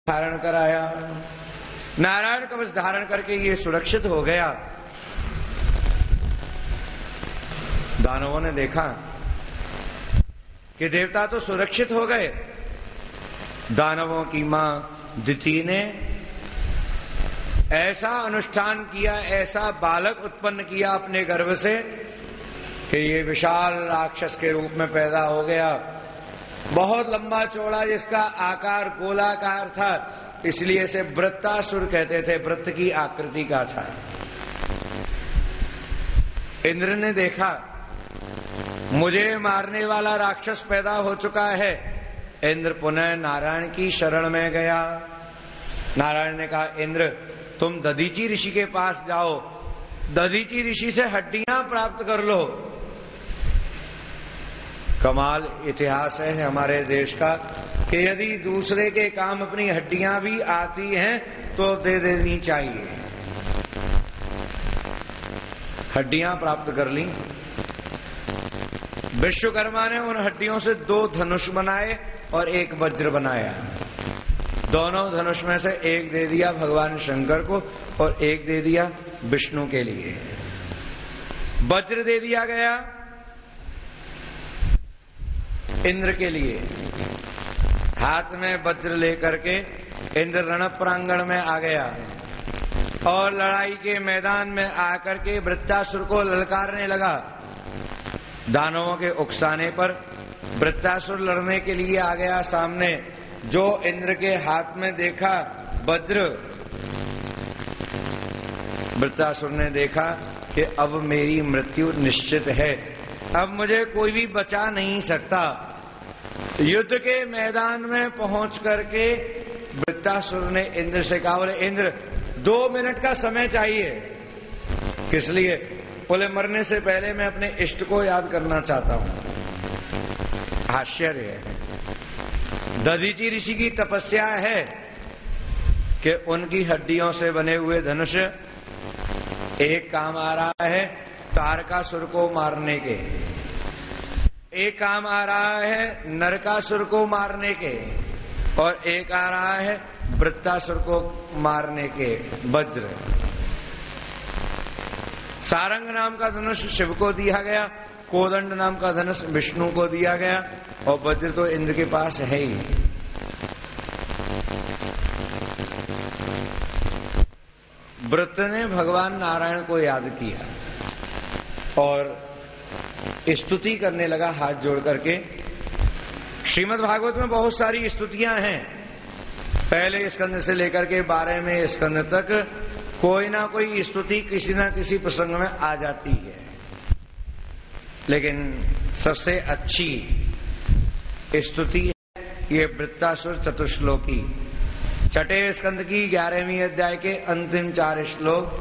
धारण कराया। नारायण कवच धारण करके ये सुरक्षित हो गया। दानवों ने देखा कि देवता तो सुरक्षित हो गए। दानवों की मां दिति ने ऐसा अनुष्ठान किया, ऐसा बालक उत्पन्न किया अपने गर्भ से कि ये विशाल राक्षस के रूप में पैदा हो गया। बहुत लंबा चौड़ा, जिसका आकार गोलाकार था, इसलिए इसे वृत्तासुर कहते थे। वृत्त की आकृति का था। इंद्र ने देखा मुझे मारने वाला राक्षस पैदा हो चुका है। इंद्र पुनः नारायण की शरण में गया। नारायण ने कहा, इंद्र तुम दधीचि ऋषि के पास जाओ, दधीचि ऋषि से हड्डियां प्राप्त कर लो। कमाल इतिहास है हमारे देश का कि यदि दूसरे के काम अपनी हड्डियां भी आती हैं तो दे देनी चाहिए। हड्डियां प्राप्त कर ली। विश्वकर्मा ने उन हड्डियों से 2 धनुष बनाए और 1 वज्र बनाया। दोनों धनुष में से 1 दे दिया भगवान शंकर को और 1 दे दिया विष्णु के लिए। वज्र दे दिया गया इंद्र के लिए। हाथ में वज्र लेकर के इंद्र रण प्रांगण में आ गया और लड़ाई के मैदान में आकर के वृत्तासुर को ललकारने लगा। दानवों के उकसाने पर वृत्तासुर लड़ने के लिए आ गया सामने। जो इंद्र के हाथ में देखा वज्र, वृत्तासुर ने देखा कि अब मेरी मृत्यु निश्चित है, अब मुझे कोई भी बचा नहीं सकता। युद्ध के मैदान में पहुंच करके वृत्तासुर ने इंद्र से कहा, बोले इंद्र 2 मिनट का समय चाहिए। किस लिए? बोले मरने से पहले मैं अपने इष्ट को याद करना चाहता हूं। आश्चर्य है। दधीचि ऋषि की तपस्या है कि उनकी हड्डियों से बने हुए धनुष एक काम आ रहा है तारकासुर को मारने के, एक काम आ रहा है नरकासुर को मारने के, और एक आ रहा है वृत्तासुर को मारने के, वज्र। सारंग नाम का धनुष शिव को दिया गया, कोदंड नाम का धनुष विष्णु को दिया गया, और वज्र तो इंद्र के पास है ही। वृत्त ने भगवान नारायण को याद किया और स्तुति करने लगा हाथ जोड़ करके। श्रीमद् भागवत में बहुत सारी स्तुतियां हैं। पहले स्कंद से लेकर के 12वें स्कंद तक कोई ना कोई स्तुति किसी ना किसी प्रसंग में आ जाती है, लेकिन सबसे अच्छी स्तुति है ये वृत्तासुर चतुश्लोकी। 6ठे स्कंद की 11वीं अध्याय के अंतिम 4 श्लोक,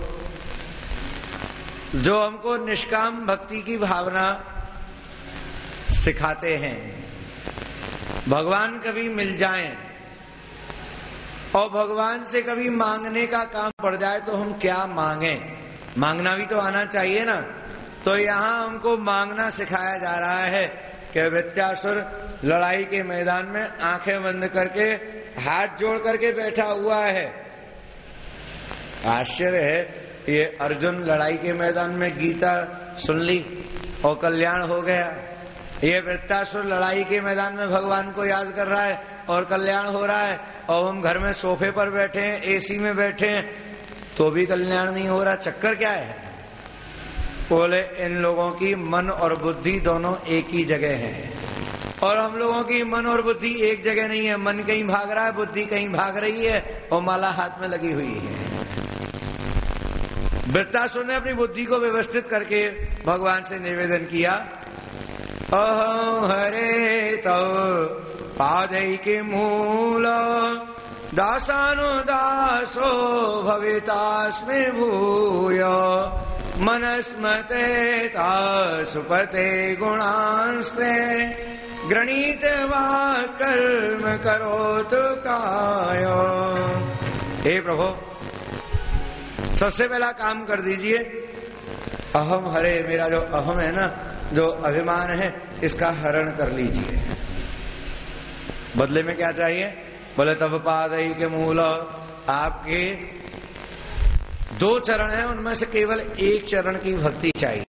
जो हमको निष्काम भक्ति की भावना सिखाते हैं। भगवान कभी मिल जाएं और भगवान से कभी मांगने का काम पड़ जाए तो हम क्या मांगें, मांगना भी तो आना चाहिए ना। तो यहां हमको मांगना सिखाया जा रहा है कि वृत्तासुर लड़ाई के मैदान में आंखें बंद करके हाथ जोड़ करके बैठा हुआ है। आश्चर्य है, ये अर्जुन लड़ाई के मैदान में गीता सुन ली और कल्याण हो गया। ये वृत्तासुर लड़ाई के मैदान में भगवान को याद कर रहा है और कल्याण हो रहा है, और हम घर में सोफे पर बैठे हैं, एसी में बैठे हैं, तो भी कल्याण नहीं हो रहा। चक्कर क्या है? बोले इन लोगों की मन और बुद्धि दोनों एक ही जगह है, और हम लोगों की मन और बुद्धि एक जगह नहीं है। मन कहीं भाग रहा है, बुद्धि कहीं भाग रही है, और माला हाथ में लगी हुई है। वृत्तासुर ने अपनी बुद्धि को व्यवस्थित करके भगवान से निवेदन किया, अहो हरे तो पादैके मूल दासानुदासो भवितास्मे भूय मनस्मते सुपते गुणांस्ते गृणीत वा कर्म करोतु काय। हे प्रभु, सबसे पहला काम कर दीजिए, अहम हरे, मेरा जो अहम है ना, जो अभिमान है, इसका हरण कर लीजिए। बदले में क्या चाहिए? बोले तब पादई के मूल, आपके 2 चरण हैं, उनमें से केवल एक चरण की भक्ति चाहिए।